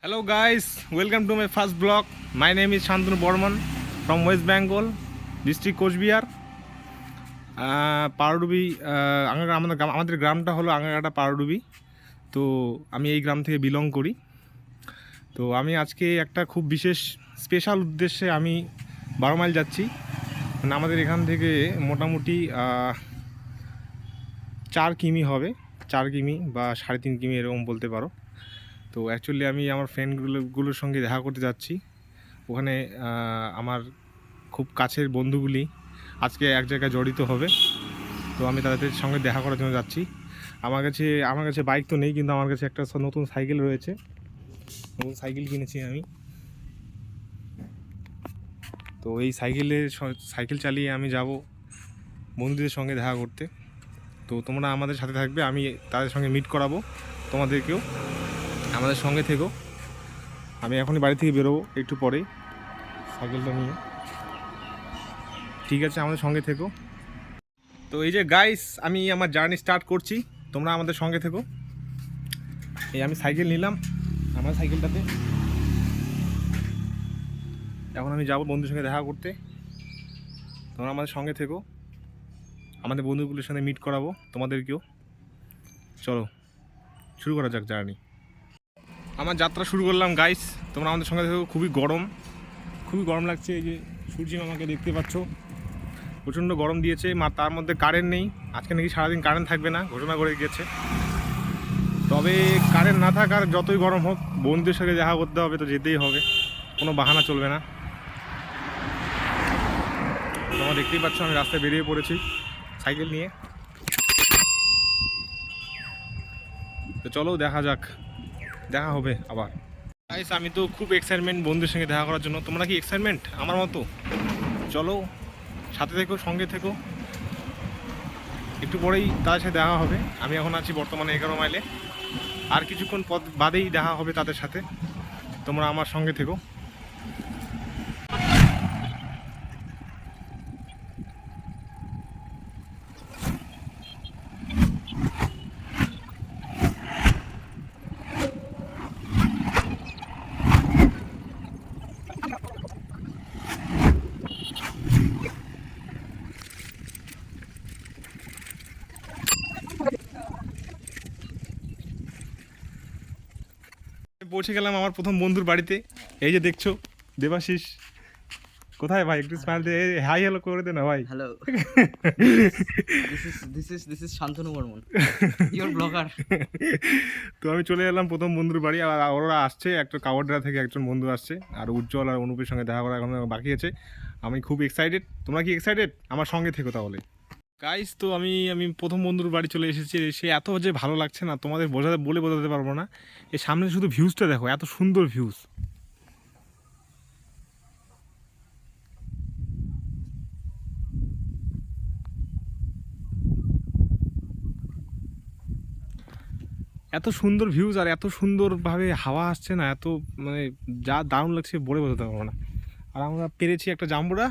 Hello guys, welcome to my first vlog. My name is Shantanu Borman from West Bengal, district Coachbihar. Pardubi আমাদের গ্রামটা হলো আঙ্গারকাটা পারডুবি। তো আমি এই গ্রাম থেকে বিলং করি। তো আমি আজকে একটা খুব বিশেষ স্পেশাল উদ্দেশ্যে আমি 12 মাইল যাচ্ছি। মানে আমাদের এখান থেকে মোটামুটি 4 কিমি হবে, 4 কিমি বা 3.5 কিমি এরকম বলতে পারো। তো অ্যাকচুয়ালি আমি আমার ফ্রেন্ডগুলোর সঙ্গে দেখা করতে যাচ্ছি। ওখানে আমার খুব কাছের বন্ধুগুলি আজকে এক জায়গায় জড়িত হবে। তো আমি তাদের সঙ্গে দেখা করার জন্য যাচ্ছি। আমার কাছে বাইক তো নেই, কিন্তু আমার কাছে একটা নতুন সাইকেল রয়েছে। নতুন সাইকেল কিনেছি আমি। তো এই সাইকেল চালিয়ে আমি যাব বন্ধুদের সঙ্গে দেখা করতে। তো তোমরা আমাদের সাথে থাকবে, আমি তাদের সঙ্গে মিট করাবো তোমাদেরকেও। আমাদের সঙ্গে থেকো। আমি এখনই বাড়ি থেকে বেরোবো একটু পরেই সাইকেলটা নিয়ে। ঠিক আছে, আমাদের সঙ্গে থেকো। তো এই যে গাইস, আমি আমার জার্নি স্টার্ট করছি, তোমরা আমাদের সঙ্গে থেকো। এই আমি সাইকেল নিলাম আমার সাইকেলটাতে। এখন আমি যাবো বন্ধুর সঙ্গে দেখা করতে। তোমরা আমাদের সঙ্গে থেকো, আমাদের বন্ধুগুলোর সঙ্গে মিট করাবো তোমাদেরকেও। চলো শুরু করা যাক জার্নি। আমার যাত্রা শুরু করলাম গাইস, তোমরা আমাদের সঙ্গে থেকো। খুবই গরম লাগছে। এই যে সূর্য আমাকে দেখতে পাচ্ছ, প্রচণ্ড গরম দিয়েছে। তার মধ্যে কারেন্ট নেই। আজকে নাকি সারাদিন কারেন্ট থাকবে না, ঘোষণা করে গিয়েছে। তবে কারেন্ট না থাকার যতই গরম হোক, বন্ধুদের সাথে দেখা করতে হবে, তো যেতেই হবে, কোনো বাহানা চলবে না। তোমরা দেখতেই পাচ্ছ আমি রাস্তায় বেরিয়ে পড়েছি সাইকেল নিয়ে। তো চলো দেখা যাক, দেখা হবে আবার। গাইস, আমি তো খুব এক্সাইটমেন্ট বন্ধুদের সঙ্গে দেখা করার জন্য। তোমরা কি এক্সাইটমেন্ট আমার মতো? চলো সাথে থেকো, সঙ্গে থেকো। একটু পরেই তাদের সাথে দেখা হবে। আমি এখন আছি বর্তমানে 11 মাইলে। আর কিছুক্ষণ পথ বাদেই দেখা হবে তাদের সাথে। তোমরা আমার সঙ্গে থেকো। পৌঁছে গেলাম আমার প্রথম বন্ধুর বাড়িতে। এই যে দেখছো দেবাশিস। কোথায় ভাই? একটু স্মাইল দে, হাই হ্যালো করে দে না ভাই। Hello, this is Shantanu Barman, your blogger. তো আমি চলে এলাম প্রথম বন্ধুর বাড়ি। আর ওরা আসছে, একটা কাওয়ারডা থেকে একজন বন্ধু আসছে, আর উজ্জ্বল আর অনুপের সঙ্গে দেখা করা এখন বাকি আছে। আমি খুব এক্সাইটেড। তোমরা কি এক্সাইটেড? আমার সঙ্গে থেকো তাহলে। গাইস, তো আমি প্রথম বন্ধুর বাড়ি চলে এসেছি। সে এত যে ভালো লাগছে না, তোমাদের বোঝাতে পারবো না। এই সামনে শুধু ভিউজটা দেখো, এত সুন্দর ভিউজ। এত সুন্দর ভিউজ আর এত সুন্দরভাবে হাওয়া আসছে না, এত মানে যা দারুণ লাগছে বলে বোঝাতে পারবো না। আর আমরা পেরেছি একটা জাম্বুরা।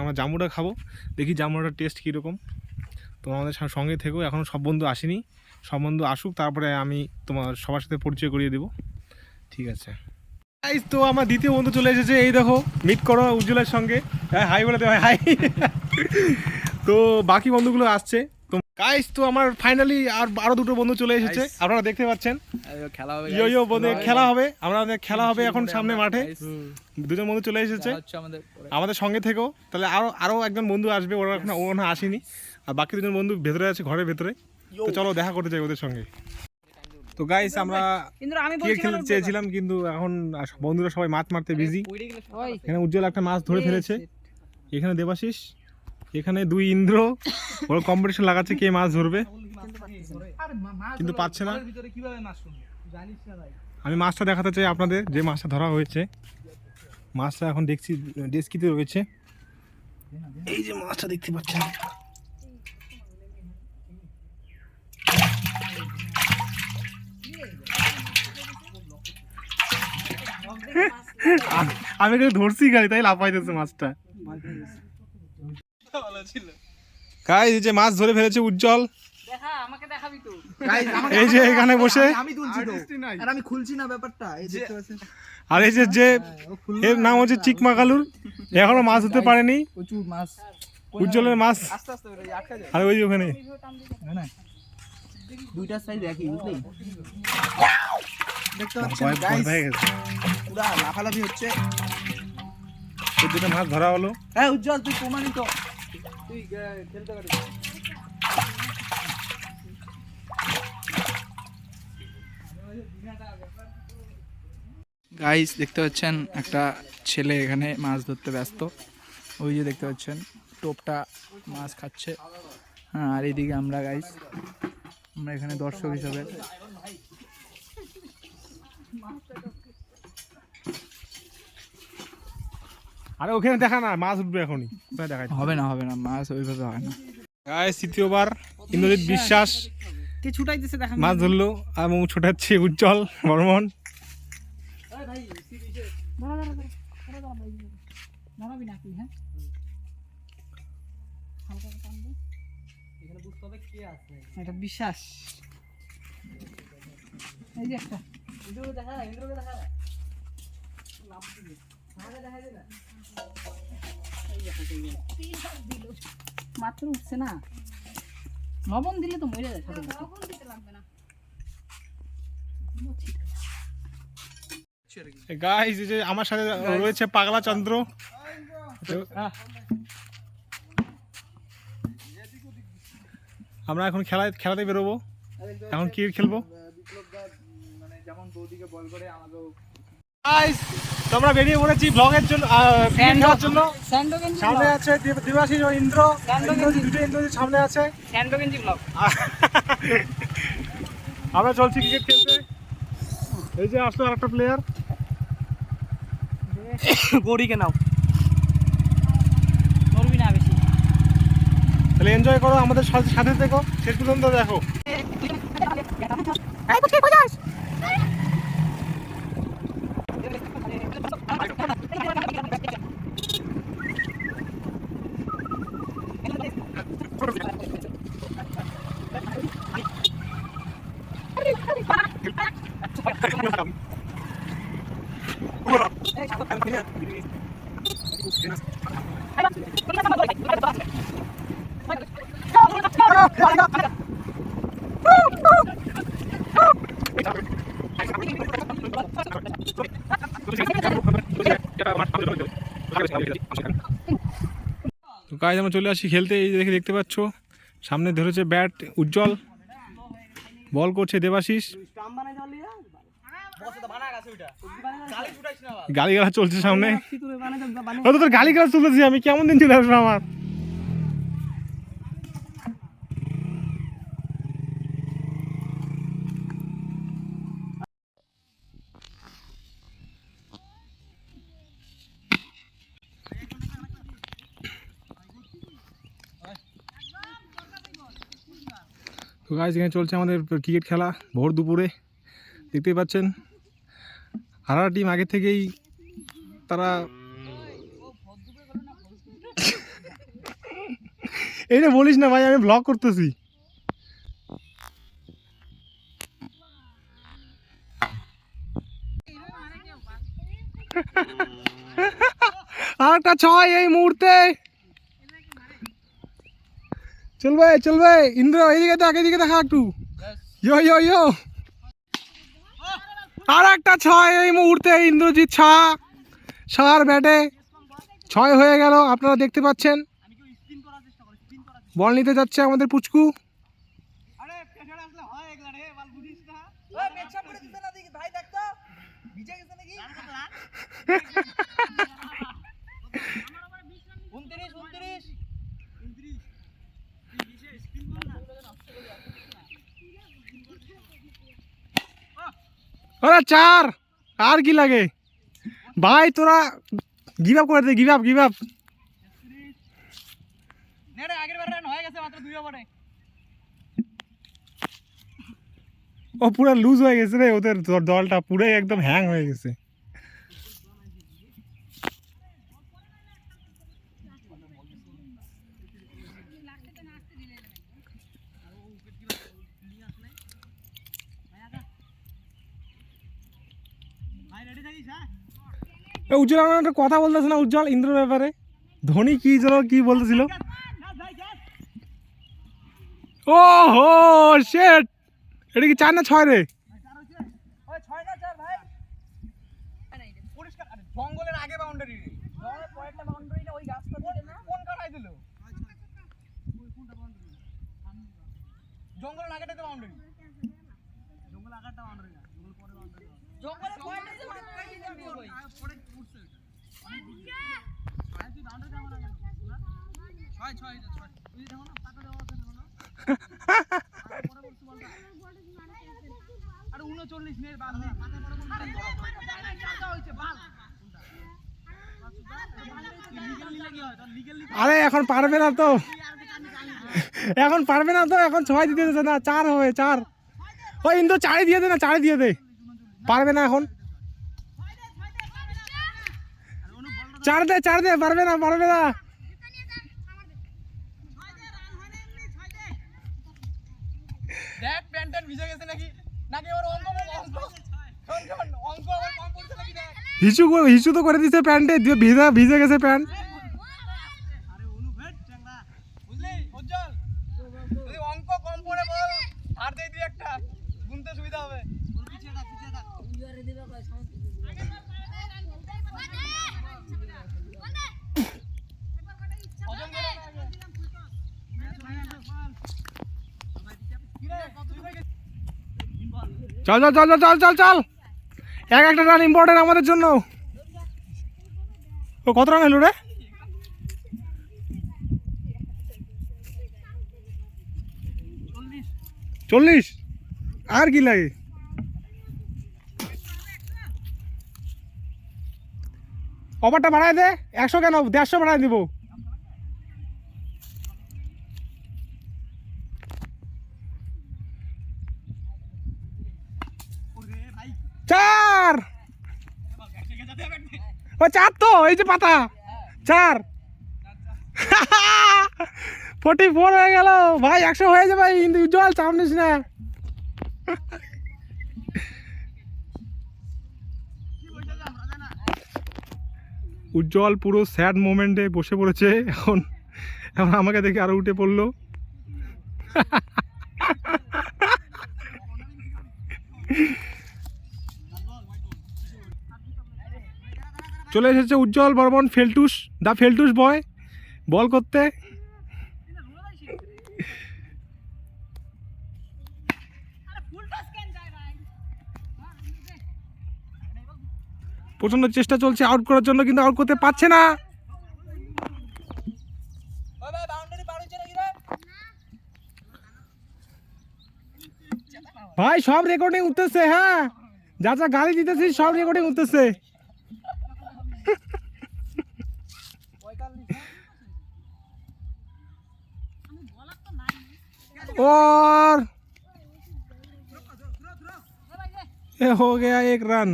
আমরা জাম্বুরা খাবো, দেখি জাম্বুরাটার টেস্ট কীরকম। তো আমাদের সঙ্গে থেকেও, এখনও সব বন্ধু আসেনি। সব বন্ধু আসুক, তারপরে আমি তোমার সবার সাথে পরিচয় করিয়ে দেবো। ঠিক আছে গাইস, তো আমার দ্বিতীয় বন্ধু চলে এসেছে। এই দেখো, মিট করো উজ্জ্বলের সঙ্গে। হাই বলে দে ভাই, হাই। তো বাকি বন্ধুগুলো আসছে। তো গাইস, তো আমার ফাইনালি আরো দুটো বন্ধু চলে এসেছে, আপনারা দেখতে পাচ্ছেন। খেলা হবে, ইয়ো বন্ধু, খেলা হবে। খেলা হবে এখন সামনে মাঠে। দুজন বন্ধু চলে এসেছে আমাদের সঙ্গে থেকেও। তাহলে আরো একজন বন্ধু আসবে, ওরা এখন আসেনি। আর বাকি দুজন বন্ধু ভেতরে আছে, ঘরের ভেতরে। তো চলো দেখা করতে যাই ওদের সঙ্গে। তো গাইস, আমরা খেলতে চেয়েছিলাম, কিন্তু এখন বন্ধুরা সবাই মাছ মারতে বিজি। এখানে উজ্জ্বল একটা মাছ ধরে ফেলেছে, এখানে দেবাশিস, এখানে 2 ইন্দ্র। ওরা কম্পিটিশন লাগাচ্ছে কে মাছ ধরবে, কিন্তু পাচ্ছে না। আমি মাছটা দেখাতে চাই আপনাদের, যে মাছটা ধরা হয়েছে। মাছটা এখন দেখছি ডেস্কিতে রয়েছে। এই যে মাছটা দেখতে পাচ্ছেন। আমি কিন্তু ধরছি গাড়ি, তাই লাফাইতেছে মাছটা। গাইস, এই যে মাছ ধরে ফেলেছে উজ্জ্বল। দেখা আমাকে দেখাবি তো। এই যে এখানে বসে আমি তুলছি তো আর আমি খুলছি না ব্যাপারটা এই দেখতে পাচ্ছেন আর এই যে এর নাম হচ্ছে চিকমাকালুর, এখনো মাছ ধরতে পারেনি। প্রচুর মাছ উজ্জ্বলের মাছ আস্তে আস্তে বেরোয়, আটকা যায় আর ওই যে ওখানে না দুইটা সাইজ একই বুঝলি দেখতে পাচ্ছেন ভয় গাইস হয়ে গেছে। পুরা লাফালাফি হচ্ছে এই দুটো মাছ ধরা হলো। হ্যাঁ উজ্জ্বল তুই প্রমাণিত তুই খেলতে পারিস গাইস দেখতে পাচ্ছেন একটা ছেলে এখানে মাছ ধরতে ব্যস্ত, ওই যে দেখতে পাচ্ছেন টোপটা মাছ খাচ্ছে। হ্যাঁ আর এইদিকে আমরা গাইস আমরা এখানে দর্শক হিসাবে আরে ওখানে দেখা না, মাছ উঠবে এখনই, ওখানে দেখাই হবে না মাছ ওইভাবে হয় না। গাইস তৃতীয়বার ইন্দ্রজিৎ বিশ্বাস কে ছুটাই দিছে দেখা। মাছ ধরলো আর মোমো ছোটাচ্ছে উজ্জ্বল বর্মন। নামাবি নাকি? হ্যাঁ হালকা টান দে, এখানে বুঝতে হবে কে আছে। এটা বিশ্বাস। এই যে একটা ইন্দ্রকে দেখা, ইন্দ্রকে দেখা লাভ দিবি আমাকে দেখা দে না। এই দেখো দিল মাত্র উঠছে না, লবণ দিলে তো মরে যায়। লবণ দিতে লাগবে না। গাইস এই যে আমার সাথে রয়েছে পাগলা চন্দ্র। আমরা এখন খেলাতে বেরোবো। এখন কি খেলবো? গাইস তোমরা বেরিয়ে পড়েছি ব্লগের জন্য, খেলার জন্য। সামনে আছে দিবাশিস ও ইন্দ্র, দুটো ইন্দ্রজিৎ সামনে আছে। স্যান্ডোগেঞ্জি ব্লগ। আমরা চলছি ক্রিকেট খেলতে। এই যে আসলো আরেকটা প্লেয়ার। গড়িকে নাও, নড়বি না বেশি। তাহলে এনজয় করো, আমাদের সাথে থেকো, শেষ পর্যন্ত দেখো। তো গাইজ আমরা চলে আসি খেলতে। এই যে দেখতে পাচ্ছ সামনে ধরেছে ব্যাট উজ্জ্বল, বল করছে দেবাশিস। গালিগালাজ চলছে সামনে। ও তো তোর গালিগালাজ চলতেছি, আমি কেমন দিন চলে আসবো আমার। তো গাইজ এখানে চলছে আমাদের ক্রিকেট খেলা ভোর দুপুরে, দেখতেই পাচ্ছেন। হারা টিম আগে থেকেই তারা এইটা বলিস না ভাই, আমি ব্লগ করতেছি। আর একটা ছয় এই মুহূর্তে। চলবে ইন্দ্র, এইদিকে দেখ, এইদিকে দেখা একটু। ইয়ো আর একটা ছয় এই মুহূর্তে, ইন্দ্রজিৎ সার ব্যাটে 6 হয়ে গেল। আপনারা দেখতে পাচ্ছেন বল নিতে যাচ্ছে আমাদের পুচকু। ওরা 4, আর কি লাগে ভাই, তোরা গিভ আপ করে দে, গিভ আপ। ও পুরো লুজ হয়ে গেছে রে, ওদের দলটা পুরাই একদম হ্যাং হয়ে গেছে। উজ্জ্বল আমার একটা কথা বলতেছে না উজ্জ্বল ইন্দ্রর ব্যাপারে ধোনি কি যেন কি বলতেছিল ও হো শেট এটা কি 4 না 6 রে জঙ্গলের আগে বাউন্ডারি রে জঙ্গলের পরেরটা বাউন্ডারি না ওই গাছটা দিতে না কোন কাটাই দিল জঙ্গলের আগেটাতে বাউন্ডারি জঙ্গল আগাটা বাউন্ডারি না জঙ্গল পরে বাউন্ডারি জঙ্গলের পরেরটা যে বাউন্ডারি দিতে ওই পরে উঠছে অনেক দূর আর তুই বাউন্ডারি দাও না 6 তুই দাও না টাকা দেওয়া আছে না পরে বলছি বলটা আরে 39 নের বাদ নেই পাতা বড় বড় টাকা হইছে বাল আরে এখন পারবে না তো এখন পারবে না তো এখন 6 দিতে দিতে না 4 হবে 4 ওই ইন্দ্র 4 দিয়ে দে না 4 দিয়ে দে পারবে না এখন 4 দে পারবে না দেখ প্যান্টন ভিজে গেছে নাকি নাকি ওর অঙ্ক অঙ্ক আবার কম পড়ছে নাকি দেখ হিসু তো করে দিছে প্যান্টে ভিজে গেছে প্যান্ট আরে অনুভেট চ্যাংড়া বুঝলি উজ্জ্বল যদি অঙ্ক কম পড়ে বল আর দেই দি একটা গুনতে সুবিধা হবে ওর পিছে থাক ইউরে দিবা কই চল একটা রান ইম্পর্টেন্ট আমাদের জন্য ও কত রান হলো রে 40 আর কি লাগে ওভারটা বাড়ায় দে 100 কেন 150 বাড়ায় দিব চার ও 4 তো এই যে পাতা 4 44 হয়ে গেল ভাই 100 হয়ে যাবে কিন্তু উজ্জ্বল চাপ নিস না উজ্জ্বল পুরো স্যাড মোমেন্টে বসে পড়েছে এখন আমাকে দেখে আরো উঠে পড়লো চলে এসেছে উজ্জ্বল বর্মন দা ফেলটুস বয় বল করতে প্রচন্ড চেষ্টা চলছে আউট করার জন্য কিন্তু আউট করতে পারছে না ভাই সব রেকর্ডিং উঠতেছে হ্যাঁ যা যা গালি দিতেছি সব রেকর্ডিং উঠতেছে और ये हो गया 1 रन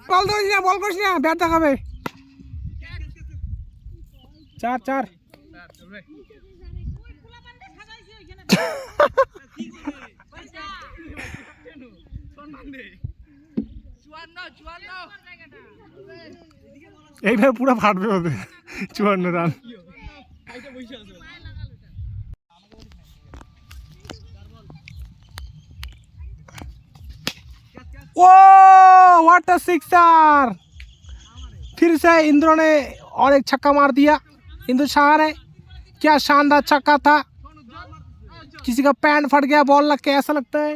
बॉल करिस ना बैट देखाबे 4 এইবার পুরো ফাটবে ওদের 54 run oh what a sixer फिर से इंद्र ने और एक छक्का मार दिया इंद्र शाह ने क्या शानदार छक्का था किसी का पैंट फट गया बॉल लग के ऐसा लगता है